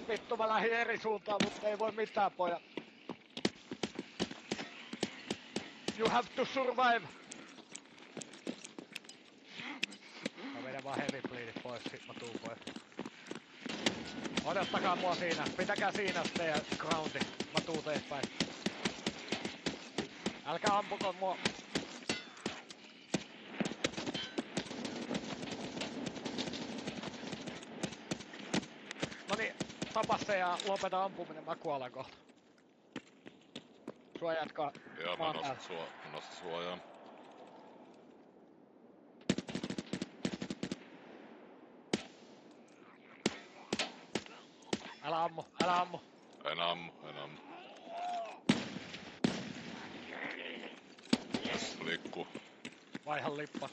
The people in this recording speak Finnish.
Vittu mä lähdin eri suuntaan, mutta ei voi mitään pojat. You have to survive! Mä vedän vaan heavy bleedit pois, sit mä tuun pois. Odottakaa mua siinä, pitäkää siinä teidän groundi. Mä tuun teespäin. Älkää ampuko mua. Noniin, tapa se ja lopeta ampuminen, mä kuolen kohta. Suojatkaa. Joo, mä nostan suojaan. Älä ammu, älä ammu. En ammu. Tässä liikkuu. Vaihan lippa.